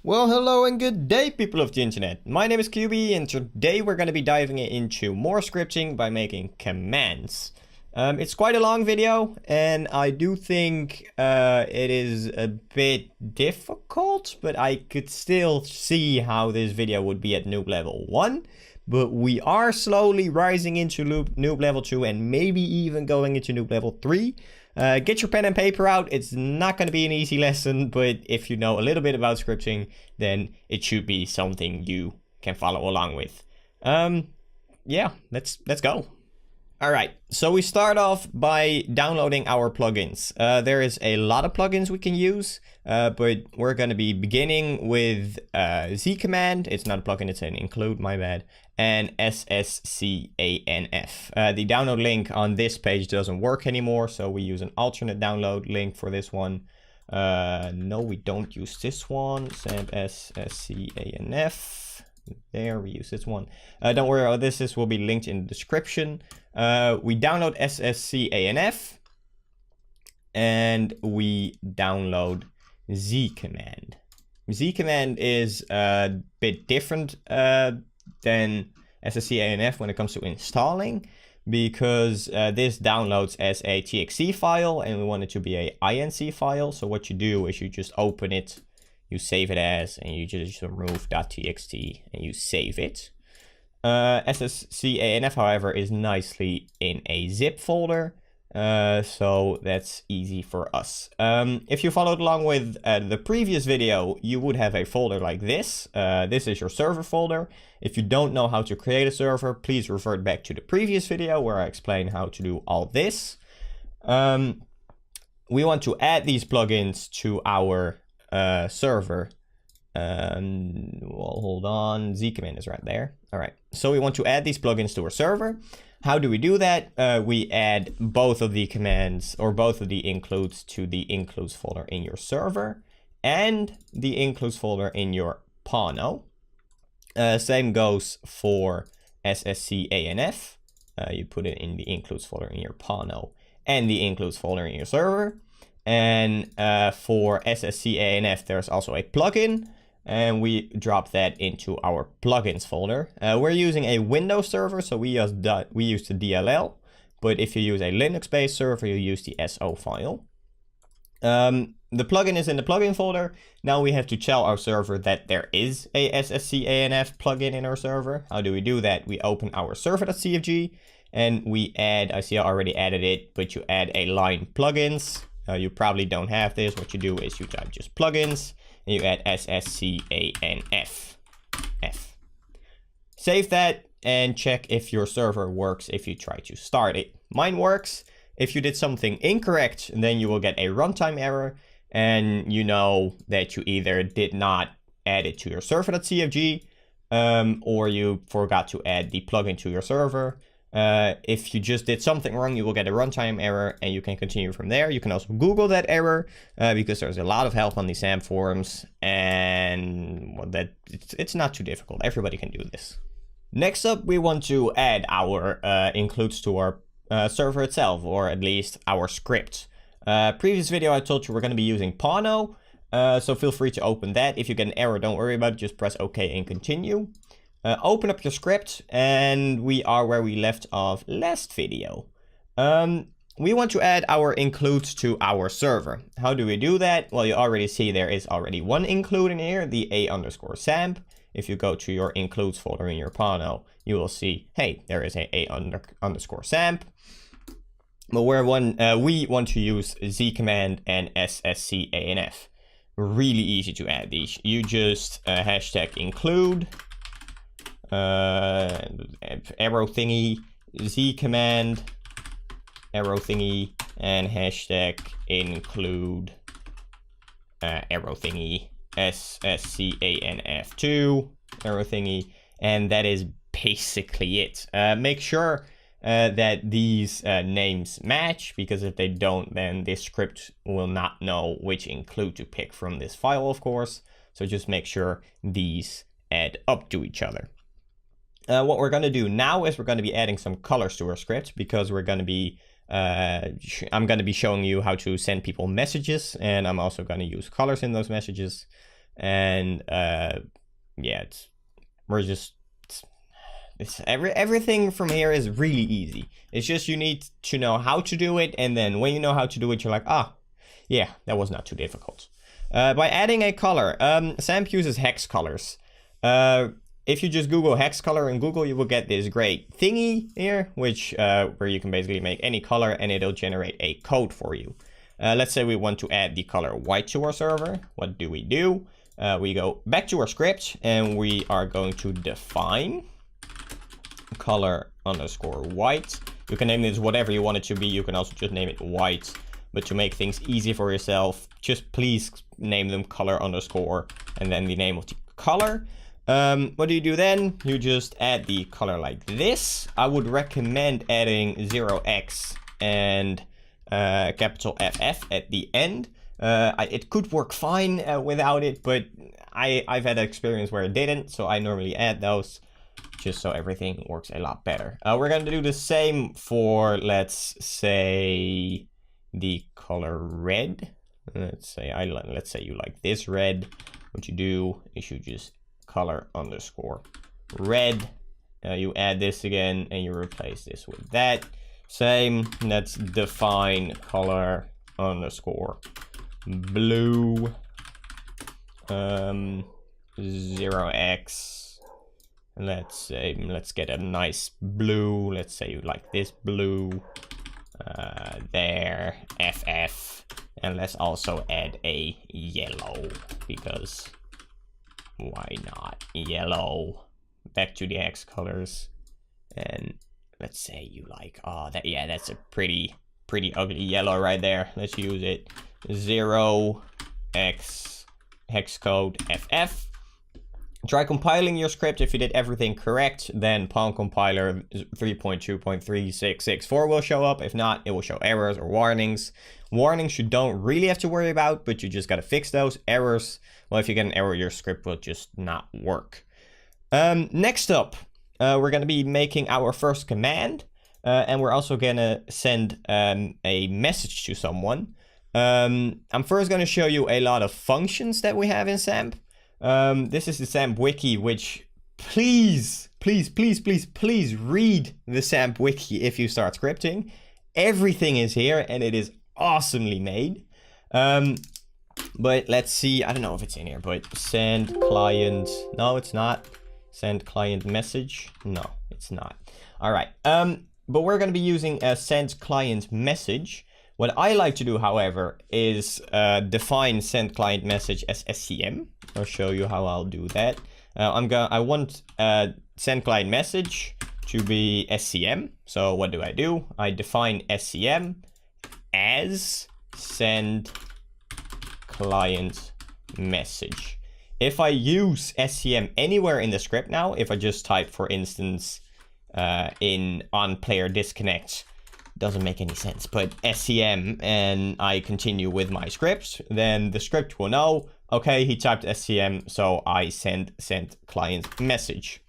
Well, hello and good day, people of the internet. My name is Cubie, and today we're going to be diving into more scripting by making commands. It's quite a long video, and I do think it is a bit difficult, but I could still see how this video would be at noob level 1. But we are slowly rising into noob level 2 and maybe even going into noob level 3. Get your pen and paper out. It's not going to be an easy lesson, but if you know a little bit about scripting, then it should be something you can follow along with. Yeah, let's go. All right, so we start off by downloading our plugins. There is a lot of plugins we can use, but we're going to be beginning with Z command. It's not a plugin, it's an include, my bad. And SSCANF. The download link on this page doesn't work anymore, so we use an alternate download link for this one. No, we don't use this one. SAMP SSCANF. There, we use this one. Don't worry about this. This will be linked in the description. We download SSCANF. And we download Z command. Z command is a bit different than SSCANF when it comes to installing, because this downloads as a TXT file and we want it to be a INC file. So what you do is you just open it, you save it as, and you just remove .txt and you save it. SSCANF, however, is nicely in a zip folder. So that's easy for us. If you followed along with the previous video, you would have a folder like this. This is your server folder. If you don't know how to create a server, please revert back to the previous video where I explain how to do all this. We want to add these plugins to our server. Well, hold on, Z command is right there. All right, so we want to add these plugins to our server. How do we do that? We add both of the commands or both of the includes to the includes folder in your server and the includes folder in your Pano. Same goes for SSCANF. You put it in the includes folder in your Pano and the includes folder in your server. And for SSCANF, there's also a plugin. And we drop that into our plugins folder. We're using a Windows server, so we use the DLL. But if you use a Linux-based server, you use the SO file. The plugin is in the plugin folder. Now we have to tell our server that there is a SSCANF plugin in our server. How do we do that? We open our server.cfg and we add, I see I already added it, but you add a line plugins. You probably don't have this. What you do is you type just plugins. And you add SSCANF. Save that and check if your server works if you try to start it. Mine works. If you did something incorrect, then you will get a runtime error. And you know that you either did not add it to your server.cfg or you forgot to add the plugin to your server. If you just did something wrong, you will get a runtime error and you can continue from there. You can also Google that error because there's a lot of help on the SAMP forums, and well, it's not too difficult. Everybody can do this. Next up, we want to add our includes to our server itself, or at least our script. Previous video I told you we're going to be using Pano, so feel free to open that. If you get an error, don't worry about it, just press OK and continue. Open up your script, and we are where we left off last video. We want to add our includes to our server. How do we do that? Well, you already see there is already one include in here, the a_samp. If you go to your includes folder in your Pano, you will see, hey, there is a_samp. But we want to use Z command and SSCANF. Really easy to add these. You just hashtag include. Arrow thingy, Z command, arrow thingy, and hashtag include arrow thingy, SSCANF2, arrow thingy, and that is basically it. Make sure that these names match, because if they don't, then this script will not know which include to pick from this file, of course. So just make sure these add up to each other. What we're going to do now is we're going to be adding some colors to our script, because we're going to be I'm going to be showing you how to send people messages, and I'm also going to use colors in those messages. And yeah, everything from here is really easy. It's just you need to know how to do it, and then when you know how to do it, you're like, ah, yeah, that was not too difficult. By adding a color, SAMP uses hex colors. If you just Google hex color in Google, you will get this great thingy here, which where you can basically make any color and it'll generate a code for you. Let's say we want to add the color white to our server. What do? We go back to our script and we are going to define color underscore white. You can name this whatever you want it to be. You can also just name it white. But to make things easy for yourself, just please name them color underscore and then the name of the color. What do you do then? You just add the color like this. I would recommend adding 0x and capital FF at the end. It could work fine without it, but I've had an experience where it didn't, so I normally add those just so everything works a lot better. We're going to do the same for, let's say, the color red. Let's say you like this red. What you do is you just color underscore red. You add this again and you replace this with that. Same, let's define color underscore blue 0x. Let's get a nice blue. Let's say you like this blue. There, FF. And let's also add a yellow, because why not? Yellow. Back to the hex colors. And let's say you like, that's a pretty ugly yellow right there. Let's use it. 0x hex code FF. Try compiling your script. If you did everything correct, then Palm compiler 3.2.3664 will show up. If not, it will show errors or warnings. Warnings you don't really have to worry about, but you just gotta fix those. Errors, well, if you get an error, your script will just not work. Next up, we're gonna be making our first command, and we're also gonna send a message to someone. I'm first gonna show you a lot of functions that we have in SAMP. This is the SAMP wiki, which please read the SAMP wiki if you start scripting. Everything is here and it is awesomely made. But let's see, I don't know if it's in here, but send client, no, it's not. Send client message, no, it's not. All right, but we're gonna be using a send client message. What I like to do, however, is define send client message as SCM. I'll show you how I'll do that. I want send client message to be SCM. So what do? I define SCM as send client message. If I use SCM anywhere in the script now, if I just type, for instance, in on player disconnect, doesn't make any sense, but SCM, and I continue with my script, then the script will know, okay, he typed SCM, so I send client message.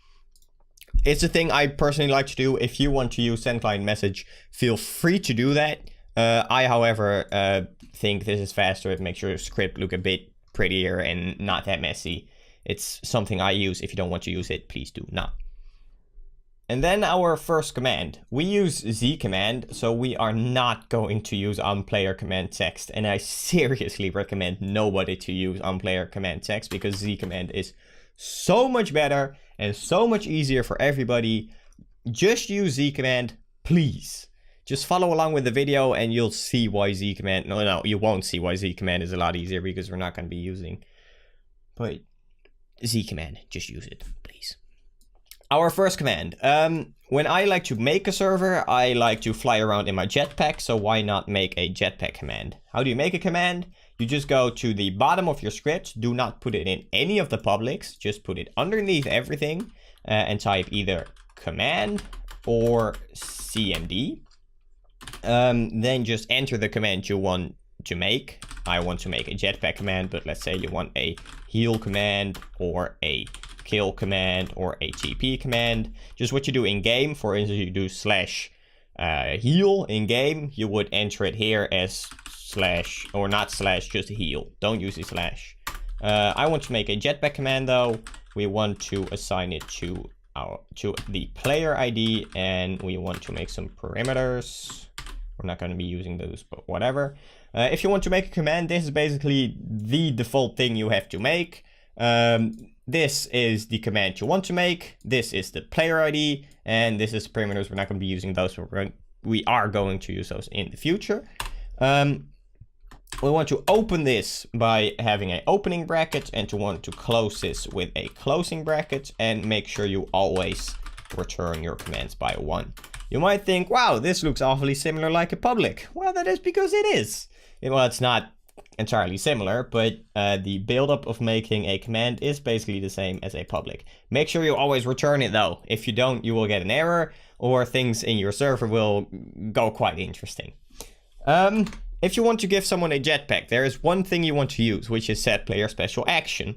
It's a thing I personally like to do. If you want to use send client message, feel free to do that. I, however, think this is faster. It makes your script look a bit prettier and not that messy. It's something I use. If you don't want to use it, please do not. And then our first command, we use Z command, so we are not going to use onPlayer command text. And I seriously recommend nobody to use onPlayer command text, because Z command is so much better and so much easier for everybody. Just use Z command, please. Just follow along with the video and you'll see why Z command, no, you won't see why Z command is a lot easier, because we're not going to be using, but Z command, just use it, please. Our first command, when I like to make a server, I like to fly around in my jetpack, so why not make a jetpack command? How do you make a command? You just go to the bottom of your script, do not put it in any of the publics, just put it underneath everything, and type either command or cmd. Then just enter the command you want to make. I want to make a jetpack command, but let's say you want a heal command or a kill command or a TP command. Just what you do in game. For instance, you do slash heal in game. You would enter it here as slash, or not slash, just heal. Don't use the slash. I want to make a jetpack command though. We want to assign it to the player ID, and we want to make some parameters. We're not going to be using those, but whatever. If you want to make a command, this is basically the default thing you have to make. This is the command you want to make. This is the player ID, and this is the parameters. We're not going to be using those, but we are going to use those in the future. We want to open this by having an opening bracket, and to want to close this with a closing bracket, and make sure you always return your commands by 1. You might think, wow, this looks awfully similar like a public. Well, that is because it is. Well, it's not entirely similar, but the buildup of making a command is basically the same as a public. Make sure you always return it though. If you don't, you will get an error, or things in your server will go quite interesting. If you want to give someone a jetpack, there is one thing you want to use, which is set player special action.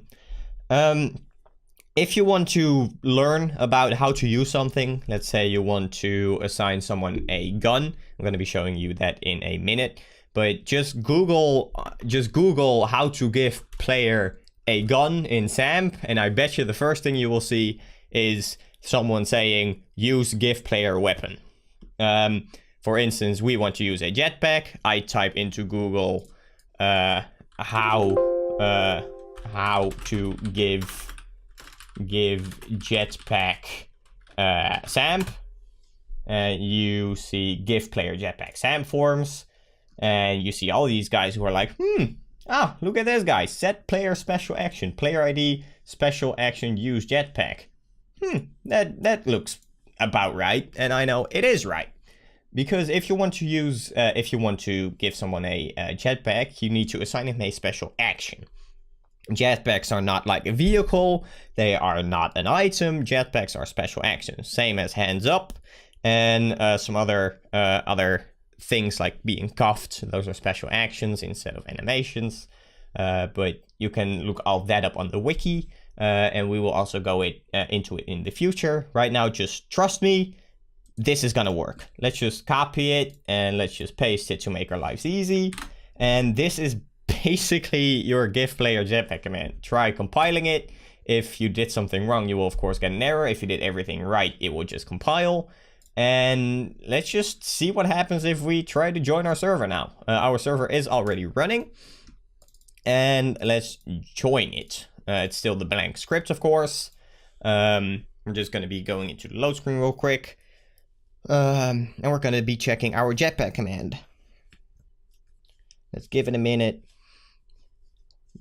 If you want to learn about how to use something, let's say you want to assign someone a gun, I'm going to be showing you that in a minute, but just Google how to give player a gun in SAMP, and I bet you the first thing you will see is someone saying use give player weapon. For instance, we want to use a jetpack. I type into Google how to give jetpack SAMP, and you see give player jetpack SAMP forms, and you see all these guys who are like, look at this guy, set player special action, player ID special action, use jetpack. That looks about right, and I know it is right. Because if you want to give someone a jetpack, you need to assign him a special action. Jetpacks are not like a vehicle, they are not an item, jetpacks are special actions. Same as hands up, and some other things like being cuffed, those are special actions instead of animations. But you can look all that up on the wiki, and we will also go into it in the future. Right now, just trust me. This is gonna work. Let's just copy it and let's just paste it to make our lives easy. And this is basically your give player jetpack command. Try compiling it. If you did something wrong, you will of course get an error. If you did everything right, it will just compile. And let's just see what happens if we try to join our server now. Our server is already running. And let's join it. It's still the blank script, of course. We're just gonna be going into the load screen real quick. And we're going to be checking our jetpack command. Let's give it a minute.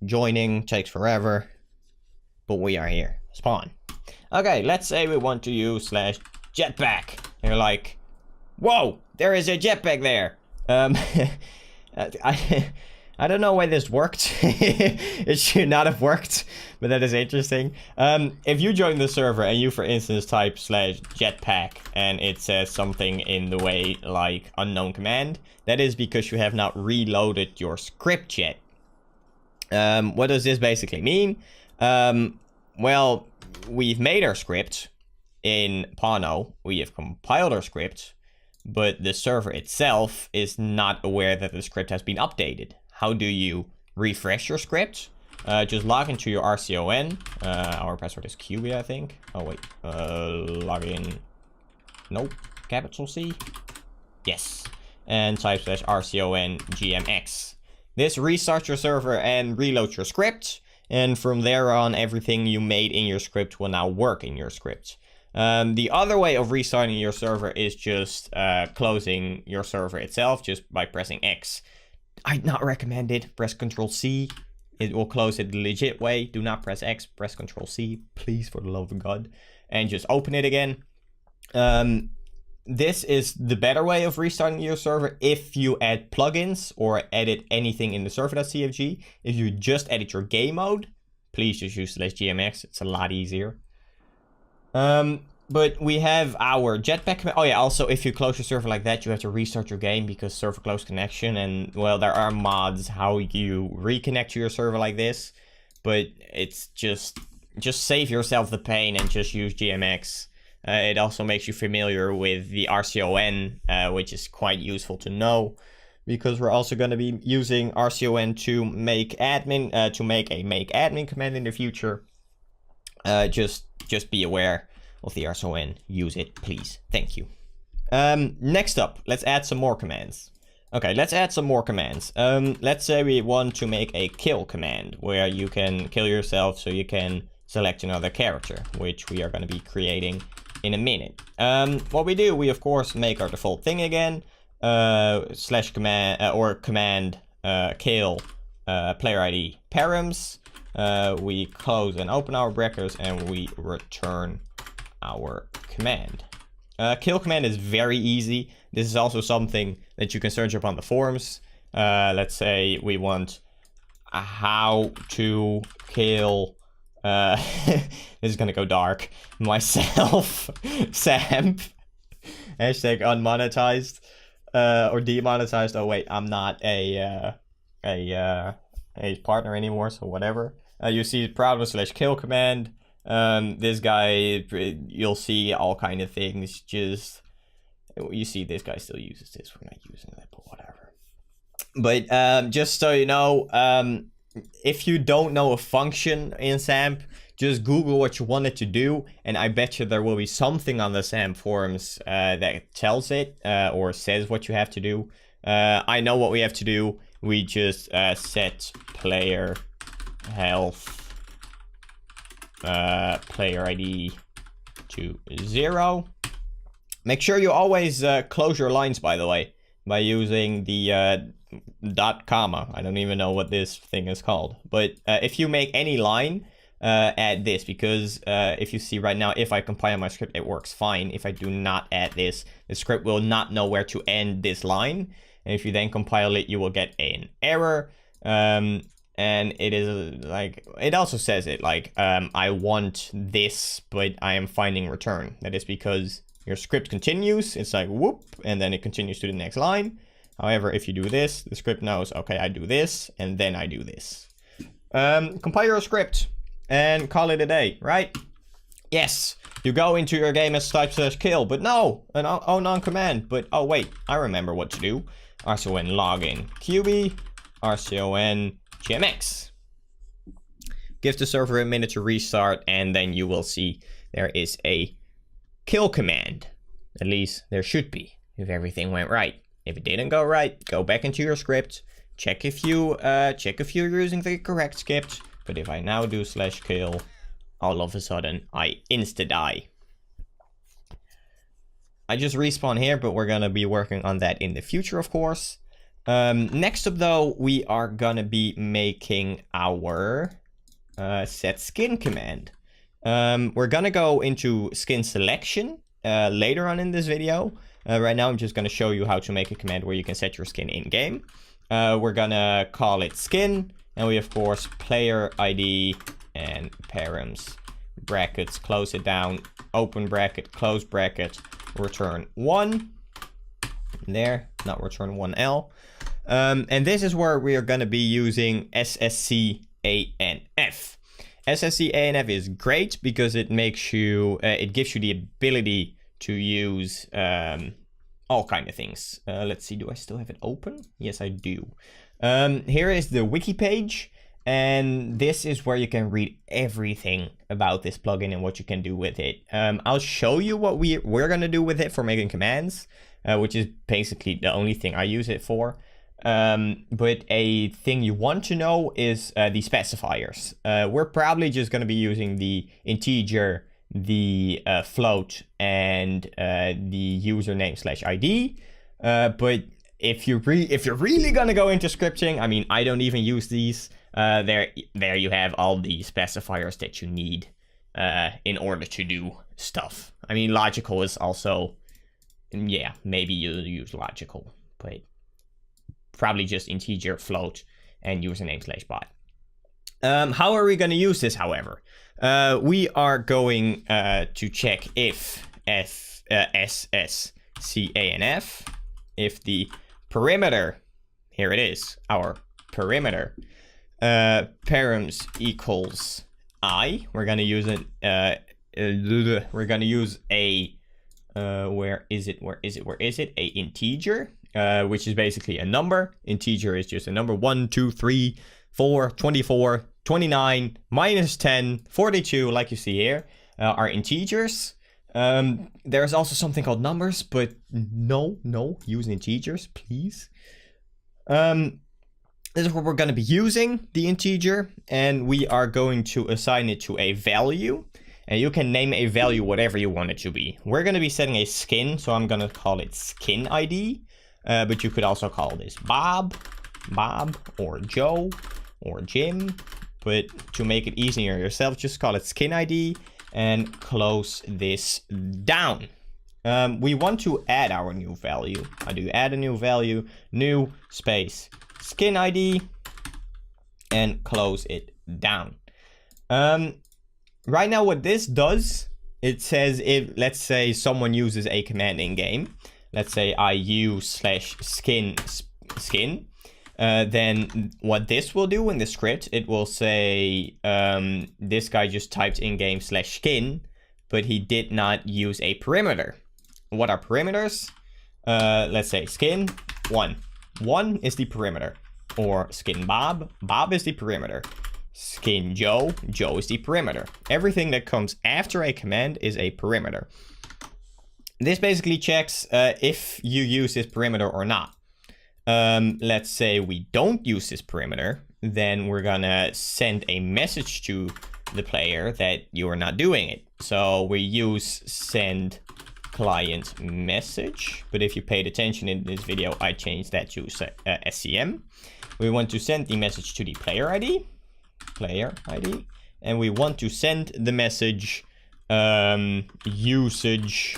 Joining takes forever, but we are here. Spawn. Okay, let's say we want to use /jetpack. And you're like, whoa, there is a jetpack there. I don't know why this worked. It should not have worked, but that is interesting. If you join the server and you, for instance, type /jetpack and it says something in the way like unknown command, that is because you have not reloaded your script yet. What does this basically mean? Well, we've made our script in Pano. We have compiled our script, but the server itself is not aware that the script has been updated. How do you refresh your script? Just log into your RCON. Our password is Cubie, I think. Oh, wait. Login. Nope. Capital C. Yes. And type /RCON GMX. This restarts your server and reloads your script. And from there on, everything you made in your script will now work in your script. The other way of restarting your server is just closing your server itself just by pressing X. I'd not recommend it. Press Ctrl C. It will close it the legit way. Do not press X. Press Ctrl C, please, for the love of God. And just open it again. This is the better way of restarting your server if you add plugins or edit anything in the server.cfg. If you just edit your game mode, please just use /GMX. It's a lot easier. But we have our jetpack command. Oh yeah, also if you close your server like that, you have to restart your game because server closed connection. And well, there are mods how you reconnect to your server like this. But it's just save yourself the pain and just use GMX. It also makes you familiar with the RCON, which is quite useful to know. because we're also going to be using RCON to make admin, to make a make admin command in the future. Just be aware of the RCON. Use it, please. Thank you. Next up, let's add some more commands. Okay, let's add some more commands. Let's say we want to make a kill command, where you can kill yourself so you can select another character, which we are going to be creating in a minute. What we do, we of course make our default thing again, slash command, or command, kill, player ID params. We close and open our brackets and we return our command. Kill command is very easy. This is also something that you can search up on the forums. Let's say we want how to kill, this is gonna go dark, myself, Sam, hashtag unmonetized, or demonetized. Oh wait, I'm not a partner anymore, so whatever. You see proud slash kill command. This guy, you'll see all kind of things. Just, you see this guy still uses this. We're not using that, but whatever. But just so you know, if you don't know a function in SAMP, just Google what you want it to do, and I bet you there will be something on the SAMP forums that tells it or says what you have to do. I know what we have to do. We just set player health, player ID to 0. Make sure you always close your lines, by the way, by using the dot comma. I don't even know what this thing is called, but if you make any line, add this, because if you see right now, if I compile my script, it works fine. If I do not add this, the script will not know where to end this line, and if you then compile it, you will get an error. And it is like, it also says it like, I want this, but I am finding return. That is because your script continues. It's like whoop, and then it continues to the next line. However, if you do this, the script knows, okay, I do this, and then I do this. Compile your script and call it a day, right? Yes, you go into your game as type slash kill, but no, an unknown command. But oh wait, I remember what to do. RCON login Cubie, RCON GMX. Give the server a minute to restart, and then you will see there is a kill command. At least there should be, if everything went right. If it didn't go right, go back into your script, check if you're using the correct script. But if I now do slash kill, all of a sudden I insta die. I just respawn here, but we're gonna be working on that in the future, of course. Next up though, we are gonna be making our set skin command. We're gonna go into skin selection later on in this video. Right now I'm just gonna show you how to make a command where you can set your skin in game. We're gonna call it skin, and we of course player ID and params, brackets, close it down, open bracket, close bracket, return 1. There, not return 1L. And this is where we are going to be using SSCANF. SSCANF is great because it makes you, it gives you the ability to use all kind of things. Let's see, do I still have it open? Yes, I do. Here is the wiki page, and this is where you can read everything about this plugin and what you can do with it. I'll show you what we're going to do with it for making commands, which is basically the only thing I use it for. But a thing you want to know is the specifiers. We're probably just going to be using the integer, the float, and the username slash ID. But if you're really going to go into scripting, I mean, I don't even use these. There you have all the specifiers that you need in order to do stuff. I mean, logical is also, yeah, maybe you'll use logical, but probably just integer, float, and username slash bot. How are we going to use this, however? We are going to check if SSCANF, if the perimeter, here it is, our perimeter, params equals I. We're going to use it, we're going to use a, where is it, a integer. which is basically a number. Integer is just a number. 1, 2, 3, 4, 24, 29, minus 10, 42, like you see here, are integers. There's also something called numbers, but no, use integers, please. This is what we're going to be using, the integer, and we are going to assign it to a value. And you can name a value whatever you want it to be. We're going to be setting a skin, so I'm going to call it skin ID. But you could also call this Bob, or Joe, or Jim. But to make it easier yourself, just call it skin ID and close this down. We want to add our new value. I do add a new value, new space, skin ID, and close it down. Right now what this does, it says if, let's say someone uses a command in game, let's say I use /skin, then what this will do in the script, it will say this guy just typed in game /skin, but he did not use a perimeter. What are perimeters? Let's say skin 1. 1 is the perimeter. Or skin Bob is the perimeter. Skin Joe is the perimeter. Everything that comes after a command is a perimeter. This basically checks if you use this perimeter or not. Let's say we don't use this perimeter, then we're gonna send a message to the player that you are not doing it. So we use send client message, but if you paid attention in this video, I changed that to SCM. We want to send the message to the player ID, and we want to send the message usage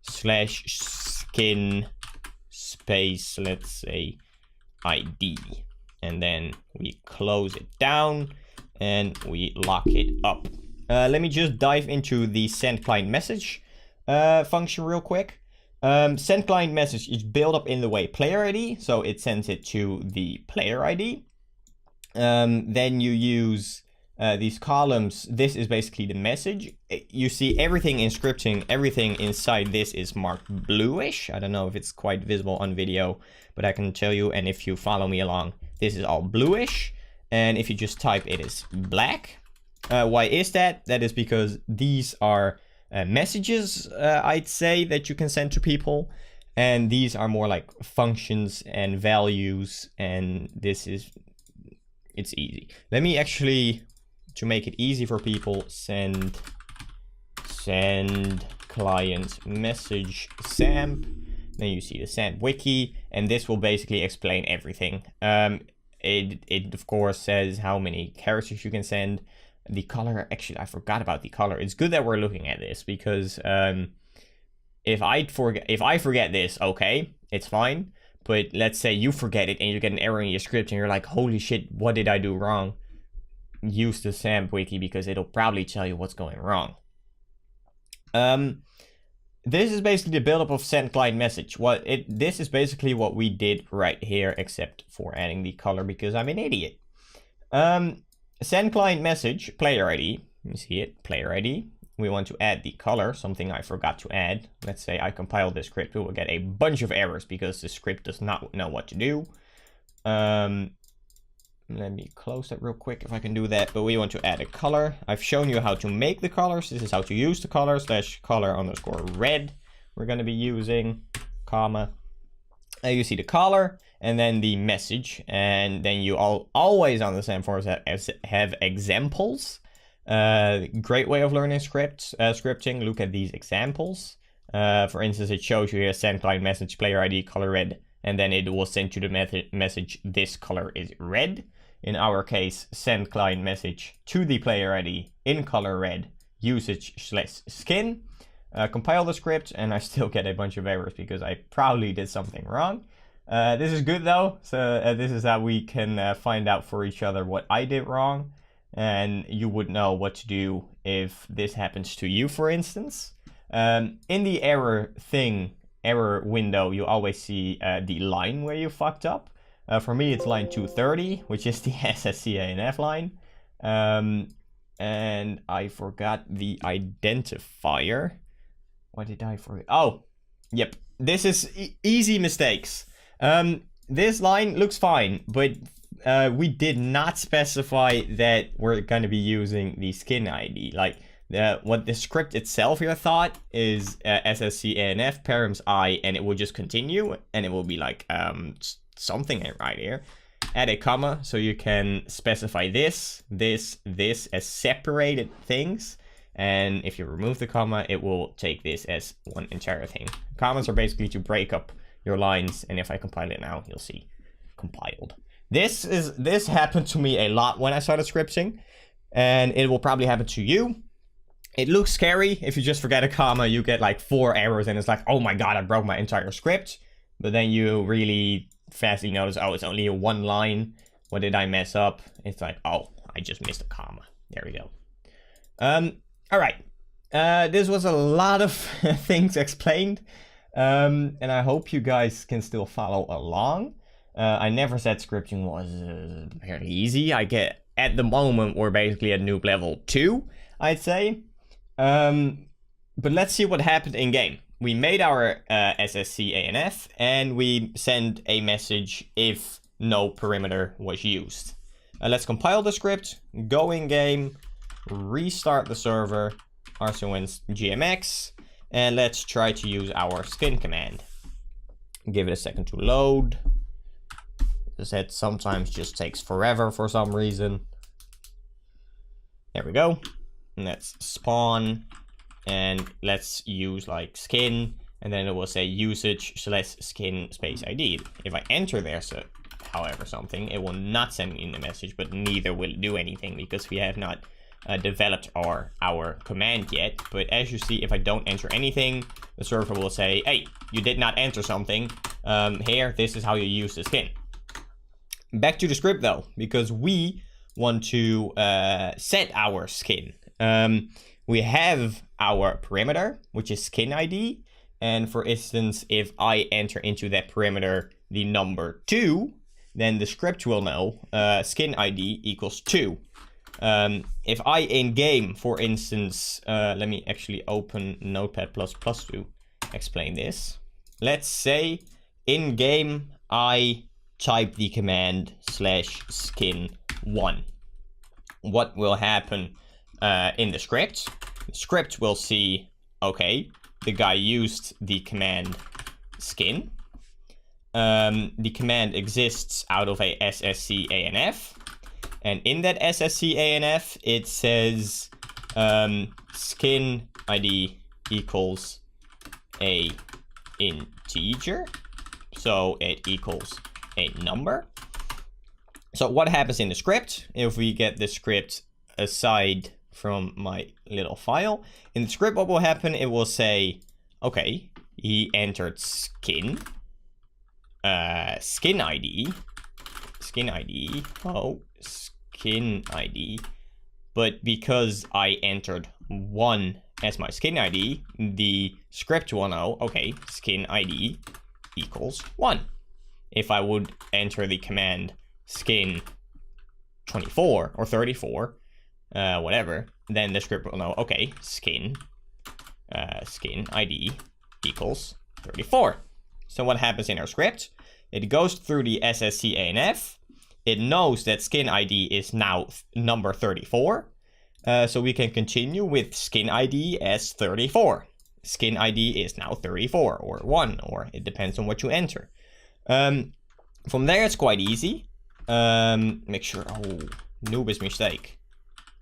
/skin space, let's say ID, and then we close it down and we lock it up. Let me just dive into the send client message function real quick. Send client message is built up in the way player ID, so it sends it to the player ID. Then you use these columns. This is basically the message. You see everything in scripting, everything inside this is marked bluish. I don't know if it's quite visible on video, but I can tell you, and if you follow me along, this is all bluish. And if you just type, it is black. Why is that? That is because these are messages, I'd say, that you can send to people, and these are more like functions and values, and this is, it's easy. Let me actually, to make it easy for people, send client message SAMP. Then you see the SAMP wiki, and this will basically explain everything. It of course says how many characters you can send. The color, actually, I forgot about the color. It's good that we're looking at this, because if I forget this, okay, it's fine. But let's say you forget it and you get an error in your script and you're like, holy shit, what did I do wrong? Use the SAMP wiki, because it'll probably tell you what's going wrong. This is basically the buildup of send client message. This is basically what we did right here, except for adding the color, because I'm an idiot. Send client message, player ID. You see it, player ID. We want to add the color, something I forgot to add. Let's say I compile this script. We will get a bunch of errors because the script does not know what to do. Let me close that real quick if I can do that. But we want to add a color. I've shown you how to make the colors. This is how to use the color, /color_red. We're going to be using, comma. You see the color and then the message, and then you always on the SAMP forums have examples. Great way of learning scripting. Look at these examples. For instance, it shows you here send client message, player ID, color red, and then it will send you the message, this color is red. In our case, send client message to the player ID in color red, usage /skin. Compile the script, and I still get a bunch of errors because I probably did something wrong. This is good though, so this is how we can find out for each other what I did wrong, and you would know what to do if this happens to you, for instance. In the error window, you always see the line where you fucked up. For me, it's line 230, which is the SSCANF line. And I forgot the identifier. What did I forget? Oh, yep. This is easy mistakes. This line looks fine, but we did not specify that we're going to be using the skin ID. Like, what the script itself here thought is SSCANF params I, and it will just continue, and it will be like something right here. Add a comma so you can specify this as separated things. And if you remove the comma, it will take this as one entire thing. Commas are basically to break up your lines, and if I compile it now, you'll see compiled. This happened to me a lot when I started scripting, and it will probably happen to you. It looks scary. If you just forget a comma, you get like 4 errors, and it's like, oh my god, I broke my entire script. But then you really fastly notice, oh, it's only a 1 line. What did I mess up? It's like, oh, I just missed a comma. There we go. All right. This was a lot of things explained. And I hope you guys can still follow along. I never said scripting was very easy. At the moment, we're basically at noob level 2, I'd say. But let's see what happened in game. We made our SSCANF, and we send a message if no perimeter was used. Let's compile the script, go in game, restart the server, rcwins gmx, and let's try to use our skin command. Give it a second to load. This head sometimes just takes forever for some reason. There we go. Let's spawn, and let's use like skin, and then it will say usage / skin space ID. If I enter there, so however something, it will not send me the message, but neither will it do anything because we have not developed our command yet. But as you see, if I don't enter anything, the server will say, hey, you did not enter something. Here, this is how you use the skin. Back to the script though, because we want to set our skin. We have our perimeter, which is skin ID. And for instance, if I enter into that perimeter the number 2, then the script will know skin ID equals 2. If I in game, for instance, let me actually open Notepad++ to explain this. Let's say in game I type the command /skin1. What will happen in the script? The script will see, okay, the guy used the command skin. The command exists out of a SSCANF. And in that SSCANF, it says skin ID equals a integer. So it equals a number. So what happens in the script, if we get the script aside from my little file, in the script what will happen, it will say, okay, he entered skin ID, skin ID, but because I entered 1 as my skin ID, the script will know, okay, skin ID equals 1. If I would enter the command skin 24 or 34, whatever, then the script will know, okay, skin ID equals 34. So what happens in our script? It goes through the SSCANF. It knows that skin ID is now number 34. So we can continue with skin ID as 34. Skin ID is now 34 or 1, or it depends on what you enter. From there, it's quite easy. Make sure, oh, noob's mistake.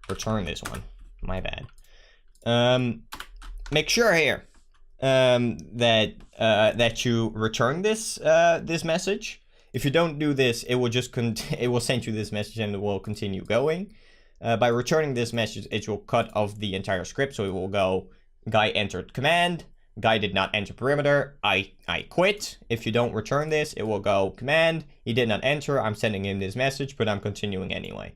Return this one, my bad. Make sure here that you return this this message. If you don't do this, it will just it will send you this message and it will continue going. By returning this message, it will cut off the entire script, so it will go, guy entered command, guy did not enter perimeter, I quit. If you don't return this, it will go command, he did not enter, I'm sending him this message, but I'm continuing anyway.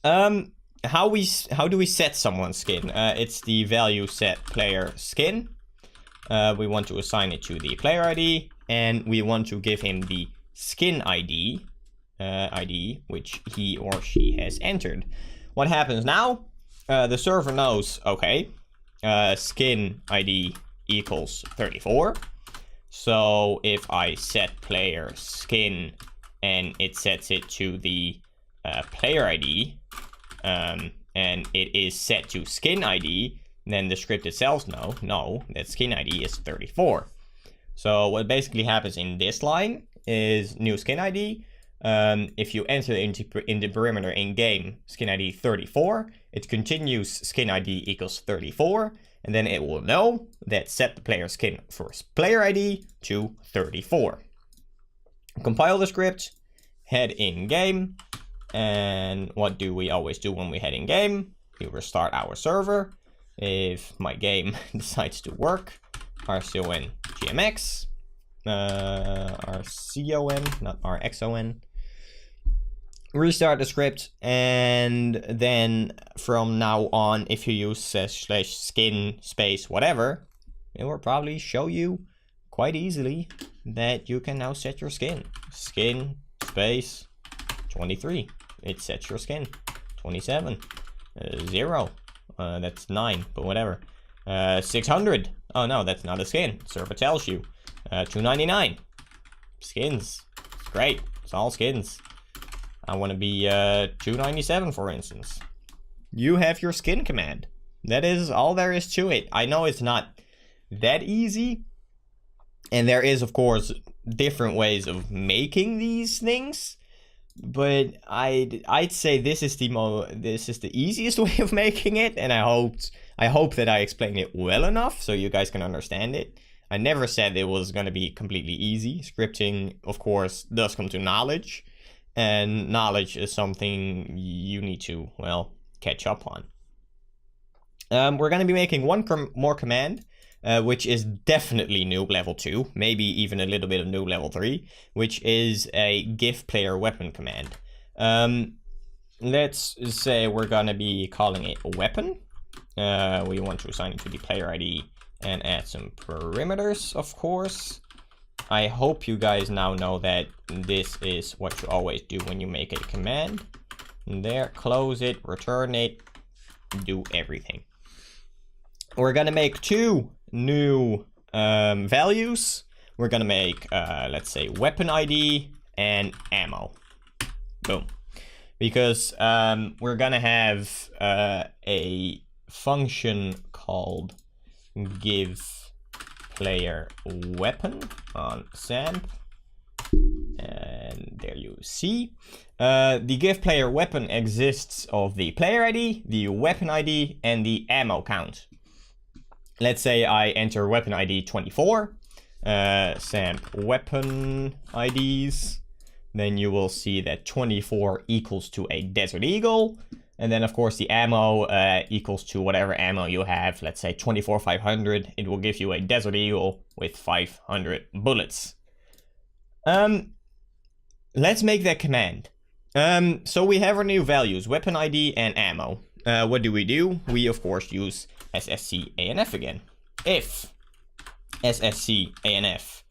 How do we set someone's skin? It's the value set player skin. We want to assign it to the player ID, and we want to give him the skin ID, which he or she has entered. What happens now? The server knows, okay, skin ID equals 34. So if I set player skin and it sets it to the player ID, and it is set to skin ID, then the script itself no, that skin ID is 34. So what basically happens in this line is new skin ID. If you enter in the perimeter in game skin ID 34, it continues skin ID equals 34, and then it will know that set the player skin for player ID to 34. Compile the script, head in game, and what do we always do when we head in game? We restart our server. If my game decides to work, rcon gmx, rcon, not rxon. Restart the script, and then from now on, if you use /skin space whatever, it will probably show you quite easily that you can now set your skin. Skin space 23. It sets your skin. 27. 0. That's 9, but whatever. 600. Oh no, that's not a skin. Server tells you. 299. Skins. It's great. It's all skins. I want to be 297, for instance. You have your skin command. That is all there is to it. I know it's not that easy. And there is, of course, different ways of making these things. But I'd say this is the easiest way of making it. And I hope that I explained it well enough so you guys can understand it. I never said it was going to be completely easy. Scripting, of course, does come to knowledge. And knowledge is something you need to, well, catch up on. We're going to be making one more command, which is definitely noob level 2, maybe even a little bit of noob level 3, which is a give player weapon command. Let's say we're going to be calling it a weapon. We want to assign it to the player ID and add some parameters, of course. I hope you guys now know that this is what you always do when you make a command. There, close it, return it, do everything. We're gonna make 2 new values. We're gonna make, let's say, weapon ID and ammo. Boom. Because we're gonna have a function called give player weapon on SAMP, and there you see the give player weapon exists of the player ID, the weapon ID, and the ammo count. Let's say I enter weapon ID 24, SAMP weapon IDs, then you will see that 24 equals to a Desert Eagle. And then, of course, the ammo equals to whatever ammo you have. Let's say 24,500. It will give you a Desert Eagle with 500 bullets. Let's make that command. So we have our new values, weapon ID and ammo. What do? We, of course, use SSCANF again. If SSCANF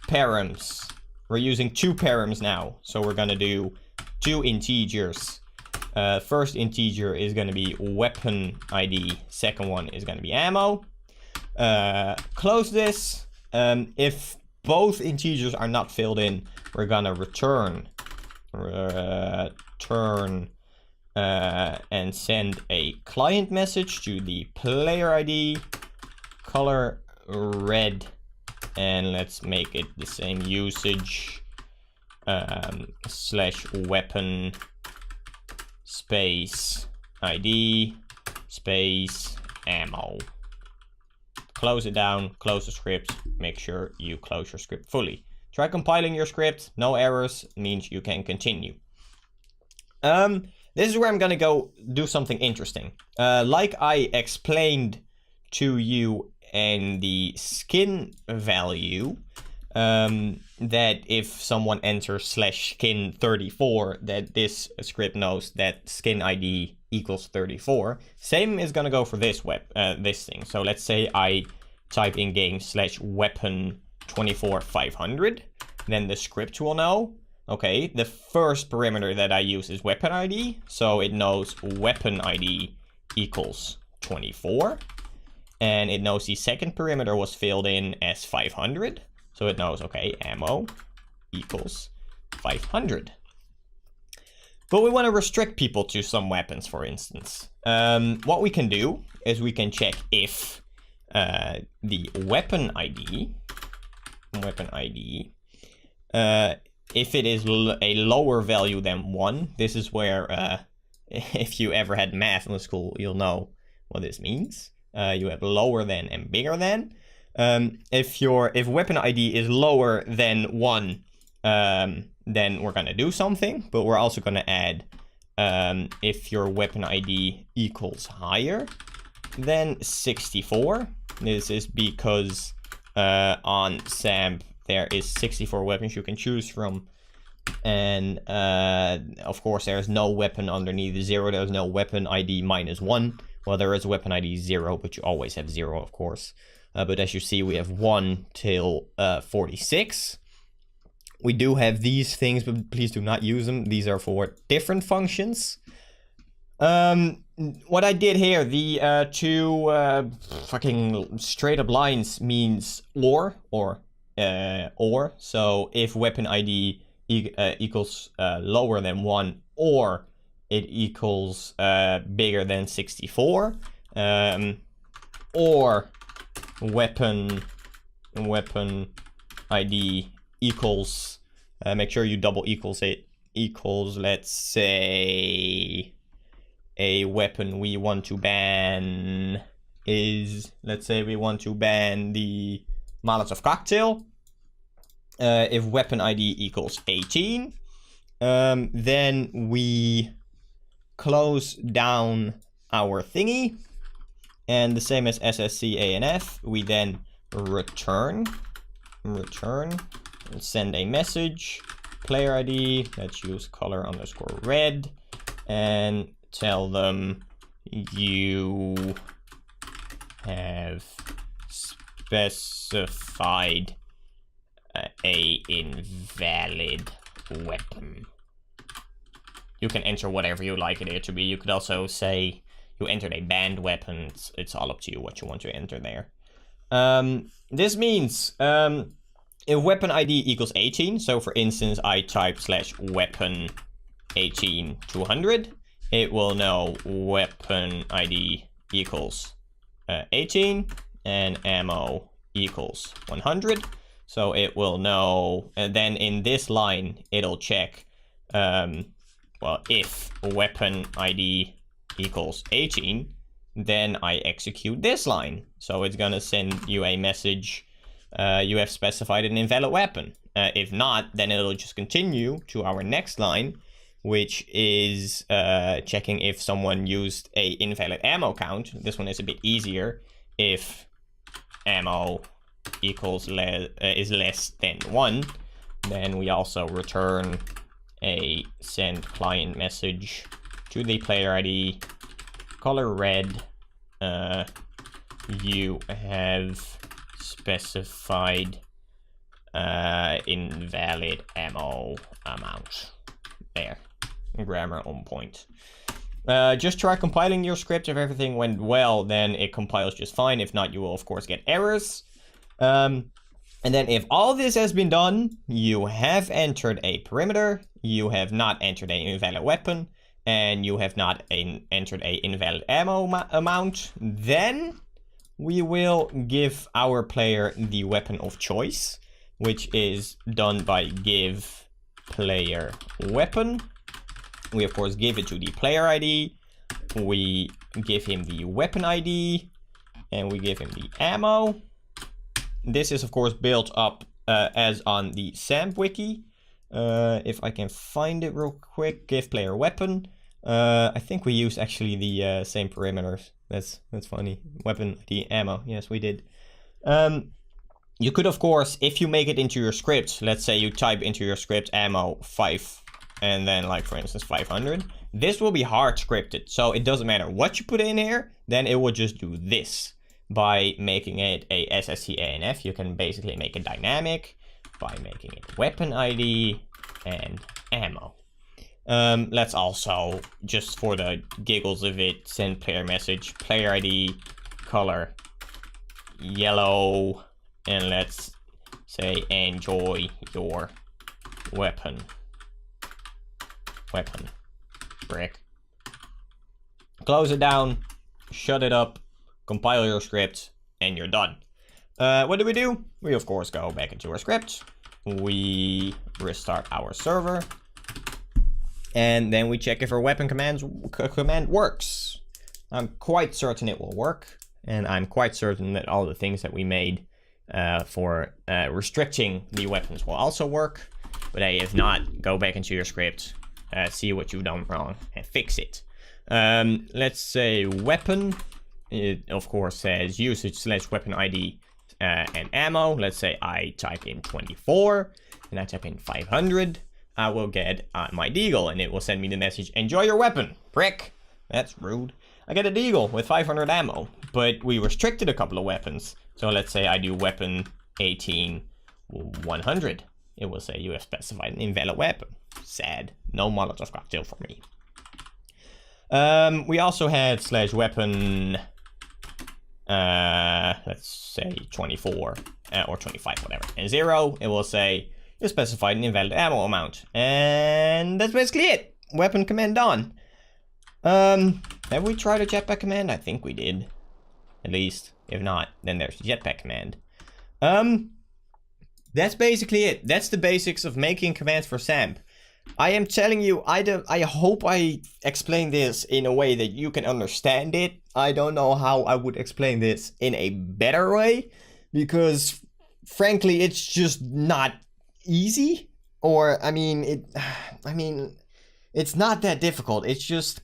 params. We're using 2 params now. So we're going to do 2 integers. First integer is going to be weapon ID. Second one is going to be ammo. Close this. If both integers are not filled in, we're going to return and send a client message to the player ID, color red, and let's make it the same usage, /weapon space ID space ammo. Close it down, close the script, make sure you close your script fully. Try compiling your script, no errors, means you can continue. This is where I'm gonna go do something interesting. Like I explained to you in the skin value, that if someone enters /skin34, that this script knows that skin ID equals 34. Same is gonna go for this this thing. So let's say I type in game /weapon 24500, then the script will know, okay, the first parameter that I use is weapon ID, so it knows weapon ID equals 24, and it knows the second parameter was filled in as 500, So it knows, okay, ammo equals 500. But we want to restrict people to some weapons, for instance. What we can do is we can check if the weapon ID, if it is a lower value than 1, this is where, if you ever had math in school, you'll know what this means. You have lower than and bigger than. If weapon ID is lower than 1, then we're gonna do something, but we're also gonna add if your weapon ID equals higher than 64. This is because on SAMP there is 64 weapons you can choose from, and of course there's no weapon underneath 0. There's no weapon ID -1. Well, there is weapon ID 0, but you always have 0, of course. But as you see, we have 1 till 46. We do have these things, but please do not use them. These are for different functions. What I did here, the two fucking straight up lines means or. So if weapon ID equals lower than 1, or it equals bigger than 64, or weapon ID equals, make sure you double equals it, equals, let's say, a weapon we want to ban is, let's say we want to ban the Molotov cocktail. If weapon ID equals 18, then we close down our thingy, and the same as SSCANF, we then return and send a message, player ID, let's use color underscore red, and tell them you have specified a invalid weapon. You can enter whatever you like it to be. You could also say you entered a banned weapon. It's all up to you what you want to enter there. This means if weapon ID equals 18, so for instance I type /weapon 18 200, it will know weapon ID equals 18 and ammo equals 100. So it will know, and then in this line it'll check, well, if weapon ID equals 18, then I execute this line. So it's gonna send you a message, you have specified an invalid weapon. If not, then it'll just continue to our next line, which is checking if someone used a invalid ammo count. This one is a bit easier. If ammo equals is less than 1, then we also return a send client message to the player ID, color red, you have specified invalid ammo amount. There, grammar on point. Just try compiling your script. If everything went well, then it compiles just fine. If not, you will of course get errors. And then if all this has been done, you have entered a perimeter, you have not entered an invalid weapon, and you have not entered an invalid ammo amount, then we will give our player the weapon of choice, which is done by give player weapon. We of course give it to the player ID, we give him the weapon ID, and we give him the ammo. This is of course built up as on the SAMP wiki. If I can find it real quick, give player weapon. I think we use actually the same parameters. That's funny. Weapon ID ammo. Yes, we did. You could of course, if you make it into your script, let's say you type into your script ammo 5 and then like for instance 500. This will be hard scripted, so it doesn't matter what you put in here, then it will just do this. By making it a SSCANF, you can basically make it dynamic by making it weapon ID and ammo. Let's also, just for the giggles of it, send player message, player ID, color yellow, and let's say enjoy your weapon. Brick. Close it down, shut it up, compile your script, and you're done. What do? We of course go back into our script. We restart our server. And then we check if our weapon command works. I'm quite certain it will work. And I'm quite certain that all the things that we made for restricting the weapons will also work. But hey, if not, go back into your script, see what you've done wrong, and fix it. Let's say weapon. It of course says usage/weapon ID and ammo. Let's say I type in 24 and I type in 500. I will get my deagle and it will send me the message, enjoy your weapon, prick. That's rude. I get a deagle with 500 ammo, but we restricted a couple of weapons. So let's say I do weapon 18 100. It will say you have specified an invalid weapon. Sad. No Molotov cocktail for me. We also had /weapon, let's say 24 or 25, whatever. And 0, it will say you specified an invalid ammo amount. And that's basically it. Weapon command done. Have we tried a jetpack command? I think we did. At least. If not, then there's the jetpack command. That's basically it. That's the basics of making commands for SAMP. I am telling you, I hope I explain this in a way that you can understand it. I don't know how I would explain this in a better way, because frankly, it's just not easy. Or, I mean, it's not that difficult. It's just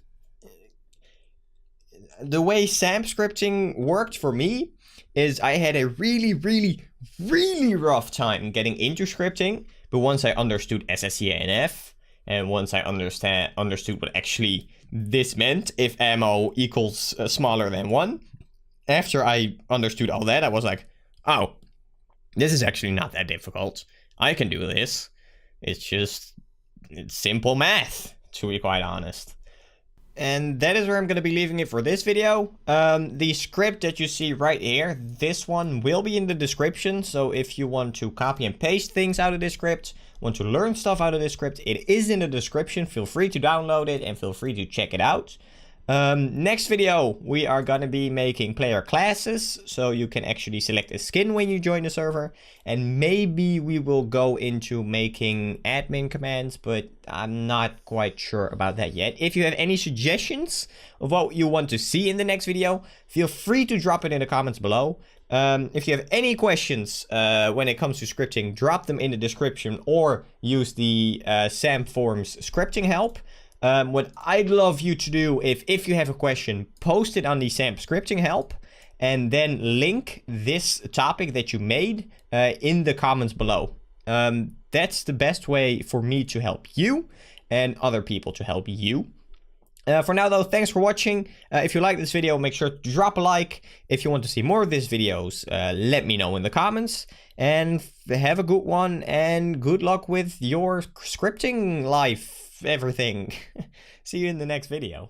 the way SAMP scripting worked for me is I had a really rough time getting into scripting. But once I understood SSCANF, and once I understood what actually this meant, if ammo equals smaller than 1, after I understood all that, I was like, oh, this is actually not that difficult. I can do this. It's simple math, to be quite honest. And that is where I'm going to be leaving it for this video. The script that you see right here, this one will be in the description. So if you want to copy and paste things out of this script, want to learn stuff out of this script, it is in the description. Feel free to download it and feel free to check it out. Next video, we are going to be making player classes, so you can actually select a skin when you join the server. And maybe we will go into making admin commands, but I'm not quite sure about that yet. If you have any suggestions of what you want to see in the next video, feel free to drop it in the comments below. If you have any questions when it comes to scripting, drop them in the description or use the SAMP Forums scripting help. What I'd love you to do, if you have a question, post it on the SAMP scripting help and then link this topic that you made in the comments below. That's the best way for me to help you and other people to help you. For now though, thanks for watching. If you like this video, make sure to drop a like. If you want to see more of these videos, let me know in the comments. And have a good one and good luck with your scripting life. Everything. See you in the next video.